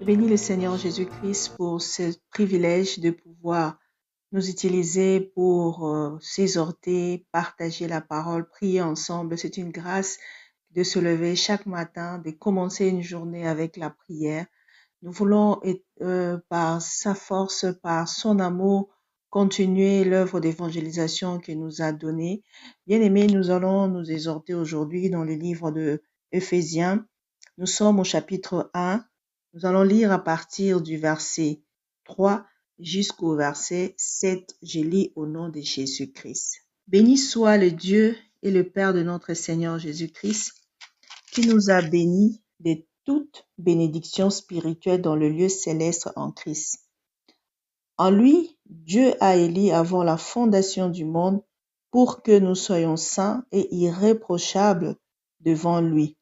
bénis le Seigneur Jésus-Christ pour ce privilège de pouvoir nous utiliser pour s'exhorter, partager la parole, prier ensemble. C'est une grâce de se lever chaque matin, de commencer une journée avec la prière. Nous voulons, par sa force, par son amour, continuer l'œuvre d'évangélisation qu'il nous a donnée. Bien-aimés, nous allons nous exhorter aujourd'hui dans le livre de Éphésiens. Nous sommes au chapitre 1. Nous allons lire à partir du verset 3 jusqu'au verset 7. Je lis au nom de Jésus-Christ. Béni soit le Dieu et le Père de notre Seigneur Jésus-Christ, qui nous a bénis de toute bénédiction spirituelle dans le lieu céleste en Christ. En lui, Dieu a élu avant la fondation du monde pour que nous soyons saints et irréprochables devant lui.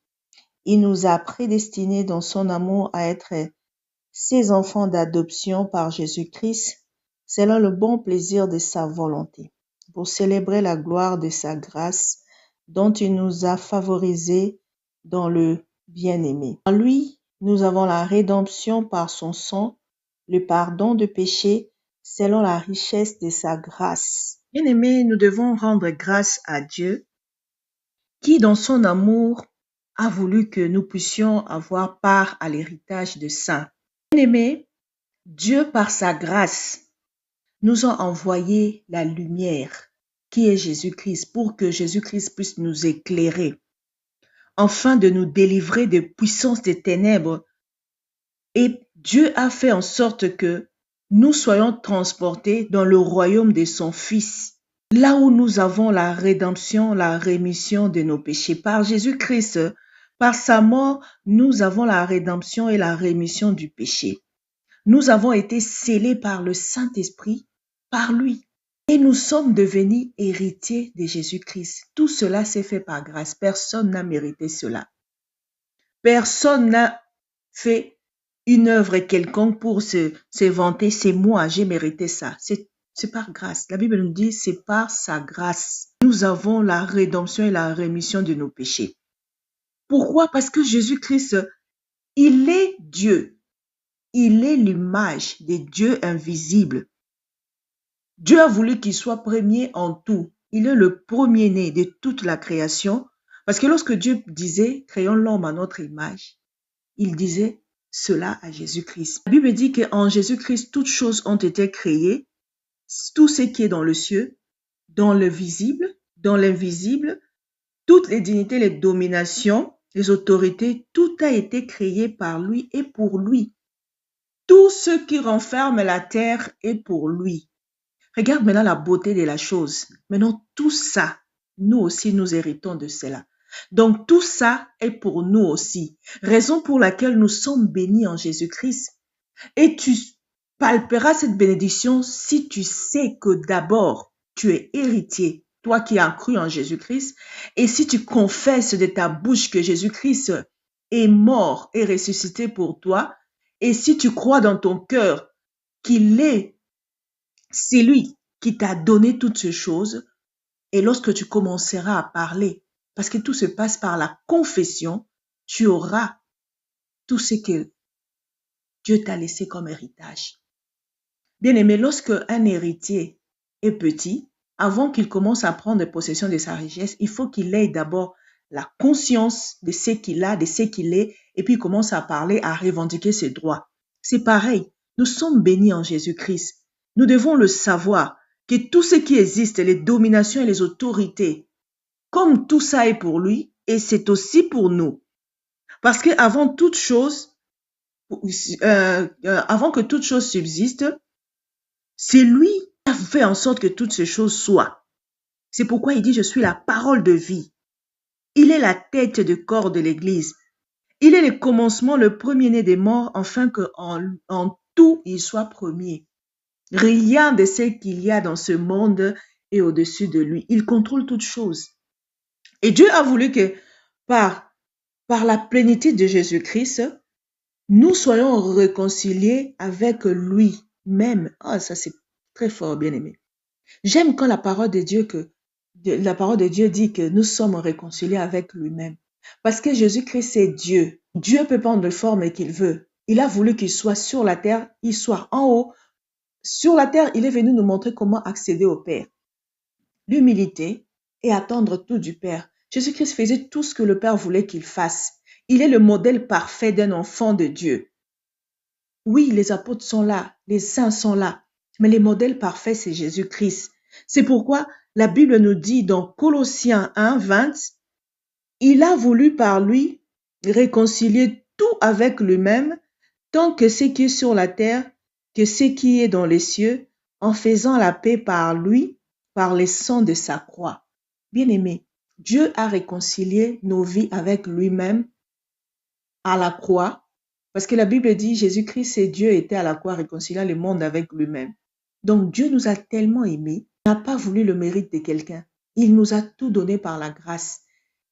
Il nous a prédestinés dans son amour à être ses enfants d'adoption par Jésus-Christ, selon le bon plaisir de sa volonté, pour célébrer la gloire de sa grâce dont il nous a favorisés dans le bien-aimé. En lui, nous avons la rédemption par son sang, le pardon de péché, selon la richesse de sa grâce. Bien-aimés, nous devons rendre grâce à Dieu, qui dans son amour a voulu que nous puissions avoir part à l'héritage de saints. Bien-aimés, Dieu par sa grâce nous a envoyé la lumière qui est Jésus-Christ pour que Jésus-Christ puisse nous éclairer, afin de nous délivrer des puissances des ténèbres. Et Dieu a fait en sorte que nous soyons transportés dans le royaume de son Fils, là où nous avons la rédemption, la rémission de nos péchés. Par Jésus-Christ, par sa mort, nous avons la rédemption et la rémission du péché. Nous avons été scellés par le Saint-Esprit, par lui. Et nous sommes devenus héritiers de Jésus-Christ. Tout cela s'est fait par grâce. Personne n'a mérité cela. Personne n'a fait une œuvre quelconque pour se vanter. C'est moi, j'ai mérité ça. C'est par grâce. La Bible nous dit, c'est par sa grâce. Nous avons la rédemption et la rémission de nos péchés. Pourquoi? Parce que Jésus-Christ, il est Dieu. Il est l'image de Dieu invisible. Dieu a voulu qu'il soit premier en tout. Il est le premier-né de toute la création. Parce que lorsque Dieu disait, créons l'homme à notre image, il disait cela à Jésus-Christ. La Bible dit qu'en Jésus-Christ, toutes choses ont été créées. Tout ce qui est dans le ciel, dans le visible, dans l'invisible, toutes les dignités, les dominations, les autorités, tout a été créé par lui et pour lui. Tout ce qui renferme la terre est pour lui. Regarde maintenant la beauté de la chose. Maintenant, tout ça, nous aussi, nous héritons de cela. Donc, tout ça est pour nous aussi. Raison pour laquelle nous sommes bénis en Jésus-Christ. Et tu palperas cette bénédiction si tu sais que d'abord, tu es héritier, toi qui as cru en Jésus-Christ. Et si tu confesses de ta bouche que Jésus-Christ est mort et ressuscité pour toi, et si tu crois dans ton cœur qu'il est celui qui t'a donné toutes ces choses, et lorsque tu commenceras à parler, parce que tout se passe par la confession, tu auras tout ce que Dieu t'a laissé comme héritage. Bien-aimé, lorsque un héritier est petit, avant qu'il commence à prendre possession de sa richesse, il faut qu'il ait d'abord la conscience de ce qu'il a, de ce qu'il est, et puis il commence à parler, à revendiquer ses droits. C'est pareil, nous sommes bénis en Jésus-Christ. Nous devons le savoir, que tout ce qui existe, les dominations et les autorités, comme tout ça est pour lui, et c'est aussi pour nous. Parce qu'avant toute chose, avant que toute chose subsiste, c'est lui qui a fait en sorte que toutes ces choses soient. C'est pourquoi il dit, je suis la parole de vie. Il est la tête de corps de l'Église. Il est le commencement, le premier-né des morts, afin qu'en tout, il soit premier. Rien de ce qu'il y a dans ce monde est au-dessus de lui. Il contrôle toutes choses. Et Dieu a voulu que par la plénitude de Jésus-Christ, nous soyons réconciliés avec lui-même. Ah, ça c'est très fort, bien-aimé. J'aime quand la parole de Dieu dit que nous sommes réconciliés avec lui-même. Parce que Jésus-Christ est Dieu. Dieu peut prendre les formes qu'il veut. Il a voulu qu'il soit sur la terre, il soit en haut. Sur la terre, il est venu nous montrer comment accéder au Père. L'humilité et attendre tout du Père. Jésus-Christ faisait tout ce que le Père voulait qu'il fasse. Il est le modèle parfait d'un enfant de Dieu. Oui, les apôtres sont là, les saints sont là, mais le modèle parfait, c'est Jésus-Christ. C'est pourquoi la Bible nous dit dans Colossiens 1, 20, il a voulu par lui réconcilier tout avec lui-même, tant que ce qui est sur la terre, que ce qui est dans les cieux, en faisant la paix par lui, par le sang de sa croix. Bien-aimés, Dieu a réconcilié nos vies avec lui-même à la croix, parce que la Bible dit Jésus-Christ et Dieu était à la croix réconciliant le monde avec lui-même. Donc Dieu nous a tellement aimés, il n'a pas voulu le mérite de quelqu'un. Il nous a tout donné par la grâce.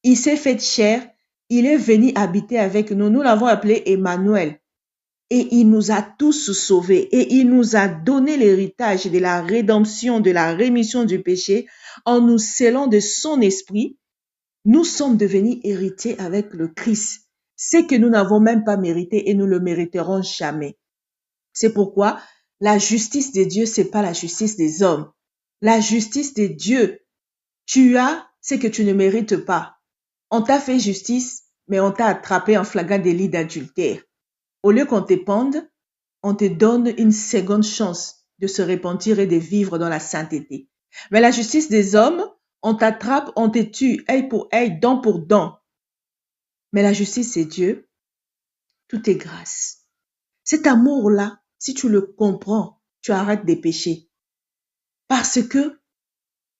Il s'est fait chair, il est venu habiter avec nous. Nous l'avons appelé Emmanuel. Et il nous a tous sauvés. Et il nous a donné l'héritage de la rédemption, de la rémission du péché, en nous scellant de son esprit. Nous sommes devenus héritiers avec le Christ. C'est que nous n'avons même pas mérité et nous le mériterons jamais. C'est pourquoi la justice de Dieu, c'est pas la justice des hommes. La justice de Dieu, tu as ce que tu ne mérites pas. On t'a fait justice, mais on t'a attrapé en flagrant délit d'adultère. Au lieu qu'on te pende, on te donne une seconde chance de se repentir et de vivre dans la sainteté. Mais la justice des hommes, on t'attrape, on te tue, œil pour œil, dent pour dent. Mais la justice, c'est Dieu. Tout est grâce. Cet amour-là, si tu le comprends, tu arrêtes de pécher. Parce que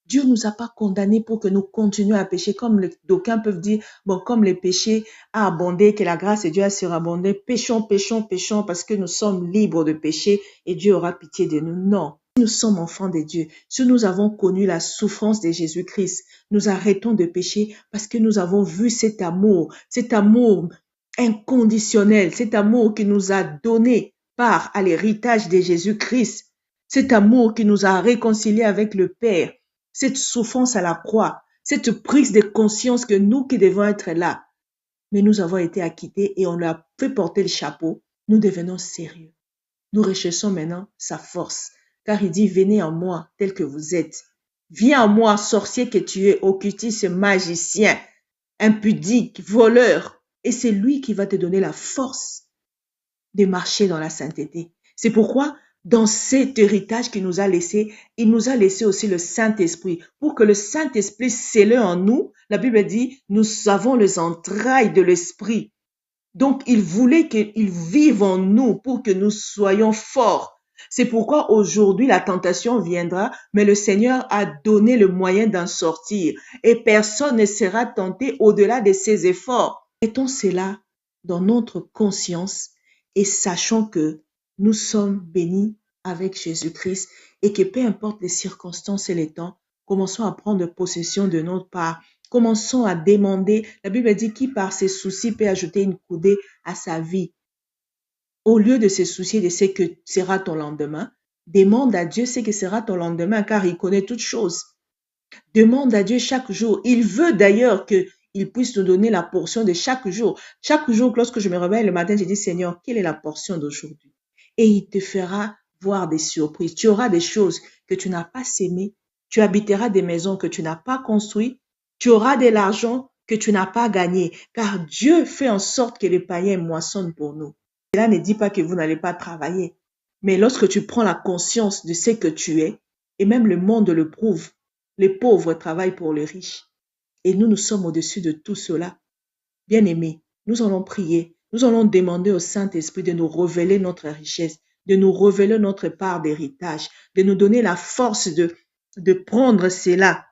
Dieu ne nous a pas condamnés pour que nous continuions à pécher, comme d'aucuns peuvent dire, bon, comme le péché a abondé, que la grâce de Dieu a surabondé, péchons, péchons, péchons, parce que nous sommes libres de pécher et Dieu aura pitié de nous. Non, nous sommes enfants de Dieu. Si nous avons connu la souffrance de Jésus-Christ, nous arrêtons de pécher parce que nous avons vu cet amour inconditionnel, cet amour qui nous a donné part à l'héritage de Jésus-Christ, cet amour qui nous a réconciliés avec le Père. Cette souffrance à la croix, cette prise de conscience que nous qui devons être là, mais nous avons été acquittés et on lui a fait porter le chapeau, nous devenons sérieux. Nous recherchons maintenant sa force, car il dit, venez en moi tel que vous êtes. Viens en moi, sorcier que tu es, occultiste, magicien, impudique, voleur. Et c'est lui qui va te donner la force de marcher dans la sainteté. C'est pourquoi dans cet héritage qu'il nous a laissé, il nous a laissé aussi le Saint-Esprit. Pour que le Saint-Esprit scellé en nous, la Bible dit, nous avons les entrailles de l'Esprit. Donc, il voulait qu'il vive en nous pour que nous soyons forts. C'est pourquoi aujourd'hui, la tentation viendra, mais le Seigneur a donné le moyen d'en sortir. Et personne ne sera tenté au-delà de ses efforts. Mettons cela dans notre conscience et sachons que nous sommes bénis avec Jésus-Christ et que peu importe les circonstances et les temps, commençons à prendre possession de notre part. Commençons à demander. La Bible dit qui par ses soucis peut ajouter une coudée à sa vie. Au lieu de se soucier de ce que sera ton lendemain, demande à Dieu ce que sera ton lendemain car il connaît toutes choses. Demande à Dieu chaque jour. Il veut d'ailleurs qu'il puisse nous donner la portion de chaque jour. Chaque jour, lorsque je me réveille le matin, je dis Seigneur, quelle est la portion d'aujourd'hui? Et il te fera voir des surprises. Tu auras des choses que tu n'as pas sémées. Tu habiteras des maisons que tu n'as pas construites. Tu auras de l'argent que tu n'as pas gagné. Car Dieu fait en sorte que les païens moissonnent pour nous. Cela ne dit pas que vous n'allez pas travailler. Mais lorsque tu prends la conscience de ce que tu es, et même le monde le prouve, les pauvres travaillent pour les riches. Et nous sommes au-dessus de tout cela. Bien-aimés, nous allons prier. Nous allons demander au Saint-Esprit de nous révéler notre richesse, de nous révéler notre part d'héritage, de nous donner la force de prendre cela,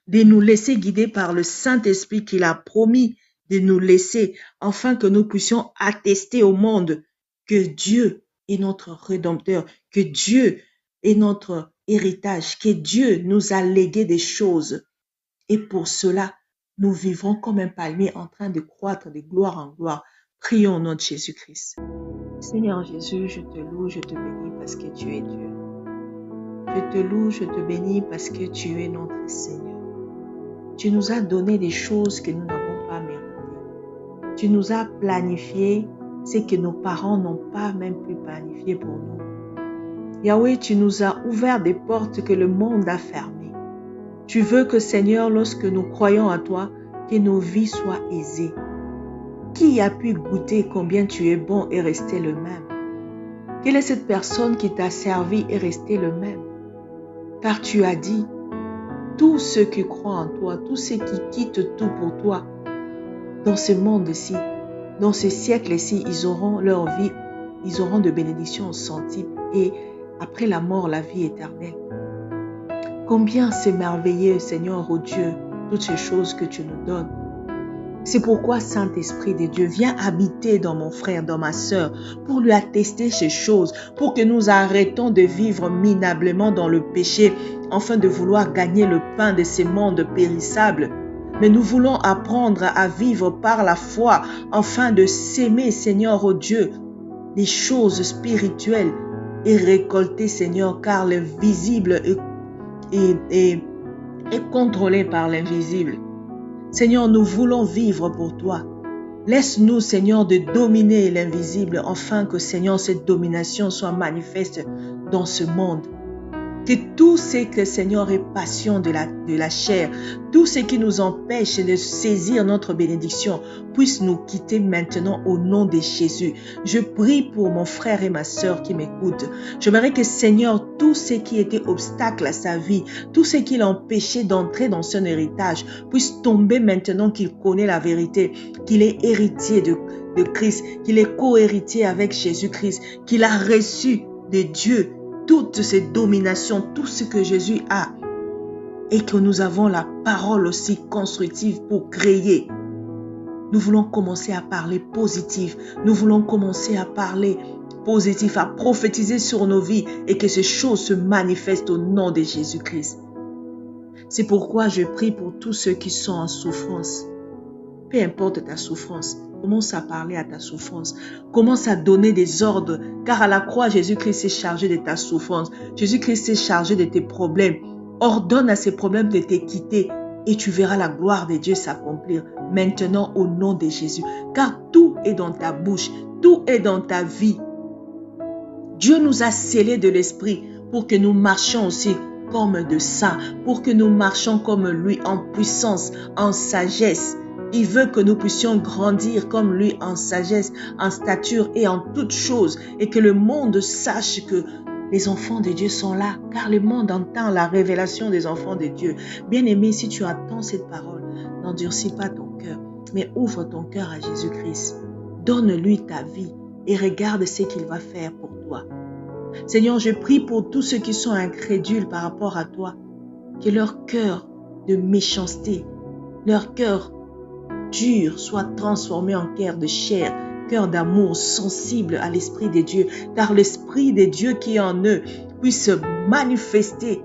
de nous laisser guider par le Saint-Esprit qu'il a promis de nous laisser, afin que nous puissions attester au monde que Dieu est notre Rédempteur, que Dieu est notre héritage, que Dieu nous a légué des choses. Et pour cela, nous vivrons comme un palmier en train de croître de gloire en gloire. Prions au nom de Jésus-Christ. Seigneur Jésus, je te loue, je te bénis parce que tu es Dieu. Je te loue, je te bénis parce que tu es notre Seigneur. Tu nous as donné des choses que nous n'avons pas méritées. Tu nous as planifié c'est que nos parents n'ont pas même pu planifier pour nous. Yahweh, tu nous as ouvert des portes que le monde a fermées. Tu veux que, Seigneur, lorsque nous croyons à toi, que nos vies soient aisées. Qui a pu goûter combien tu es bon et rester le même? Quelle est cette personne qui t'a servi et resté le même? Car tu as dit, tous ceux qui croient en toi, tous ceux qui quittent tout pour toi, dans ce monde-ci, dans ce siècle-ci, ils auront leur vie, ils auront de bénédictions au centuple et après la mort, la vie éternelle. Combien c'est merveilleux, Seigneur, oh Dieu, toutes ces choses que tu nous donnes. C'est pourquoi, Saint-Esprit de Dieu, viens habiter dans mon frère, dans ma sœur, pour lui attester ces choses, pour que nous arrêtons de vivre minablement dans le péché, afin de vouloir gagner le pain de ces mondes périssables. Mais nous voulons apprendre à vivre par la foi, afin de s'aimer, Seigneur, oh Dieu, les choses spirituelles et récolter, Seigneur, car l'invisible est contrôlé par l'invisible. Seigneur, nous voulons vivre pour toi. Laisse-nous, Seigneur, de dominer l'invisible, afin que, Seigneur, cette domination soit manifeste dans ce monde. Que tout ce que, Seigneur, est passion de la chair, tout ce qui nous empêche de saisir notre bénédiction, puisse nous quitter maintenant au nom de Jésus. Je prie pour mon frère et ma sœur qui m'écoutent. J'aimerais que, Seigneur, tout ce qui était obstacle à sa vie, tout ce qui l'empêchait d'entrer dans son héritage, puisse tomber maintenant qu'il connaît la vérité, qu'il est héritier de Christ, qu'il est co-héritier avec Jésus-Christ, qu'il a reçu de Dieu toutes ces dominations, tout ce que Jésus a, et que nous avons la parole aussi constructive pour créer. Nous voulons commencer à parler positif. Nous voulons commencer à parler positif, à prophétiser sur nos vies et que ces choses se manifestent au nom de Jésus-Christ. C'est pourquoi je prie pour tous ceux qui sont en souffrance. Peu importe ta souffrance, commence à parler à ta souffrance. Commence à donner des ordres. Car à la croix, Jésus-Christ s'est chargé de ta souffrance. Jésus-Christ s'est chargé de tes problèmes. Ordonne à ces problèmes de te quitter et tu verras la gloire de Dieu s'accomplir maintenant au nom de Jésus. Car tout est dans ta bouche. Tout est dans ta vie. Dieu nous a scellés de l'esprit pour que nous marchions aussi comme de saints. Pour que nous marchions comme lui en puissance, en sagesse. Il veut que nous puissions grandir comme lui en sagesse, en stature et en toutes choses. Et que le monde sache que les enfants de Dieu sont là. Car le monde entend la révélation des enfants de Dieu. Bien-aimé, si tu attends cette parole, n'endurcis pas ton cœur. Mais ouvre ton cœur à Jésus-Christ. Donne-lui ta vie et regarde ce qu'il va faire pour toi. Seigneur, je prie pour tous ceux qui sont incrédules par rapport à toi. Que leur cœur de méchanceté, leur cœur dur soit transformé en cœur de chair, cœur d'amour sensible à l'Esprit de Dieu, car l'Esprit de Dieu qui est en eux puisse manifester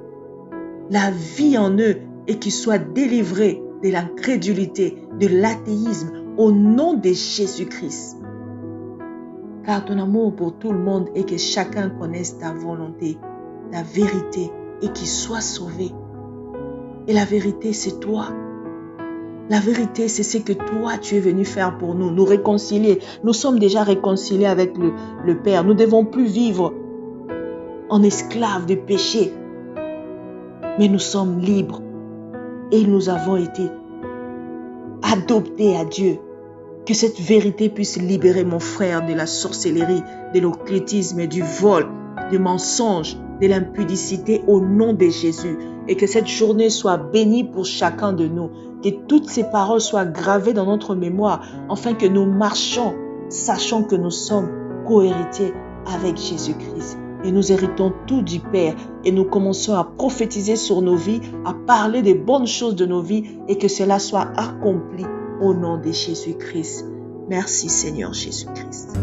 la vie en eux et qu'ils soient délivrés de l'incrédulité, de l'athéisme au nom de Jésus-Christ. Car ton amour pour tout le monde est que chacun connaisse ta volonté, ta vérité et qu'il soit sauvé. Et la vérité, c'est toi. La vérité, c'est ce que toi, tu es venu faire pour nous, nous réconcilier. Nous sommes déjà réconciliés avec le Père. Nous ne devons plus vivre en esclaves de péché. Mais nous sommes libres et nous avons été adoptés à Dieu. Que cette vérité puisse libérer mon frère de la sorcellerie, de l'occultisme, du vol, du mensonge, de l'impudicité au nom de Jésus. Et que cette journée soit bénie pour chacun de nous. Que toutes ces paroles soient gravées dans notre mémoire, afin que nous marchions, sachant que nous sommes co-héritiers avec Jésus-Christ. Et nous héritons tout du Père. Et nous commençons à prophétiser sur nos vies, à parler des bonnes choses de nos vies, et que cela soit accompli au nom de Jésus-Christ. Merci Seigneur Jésus-Christ.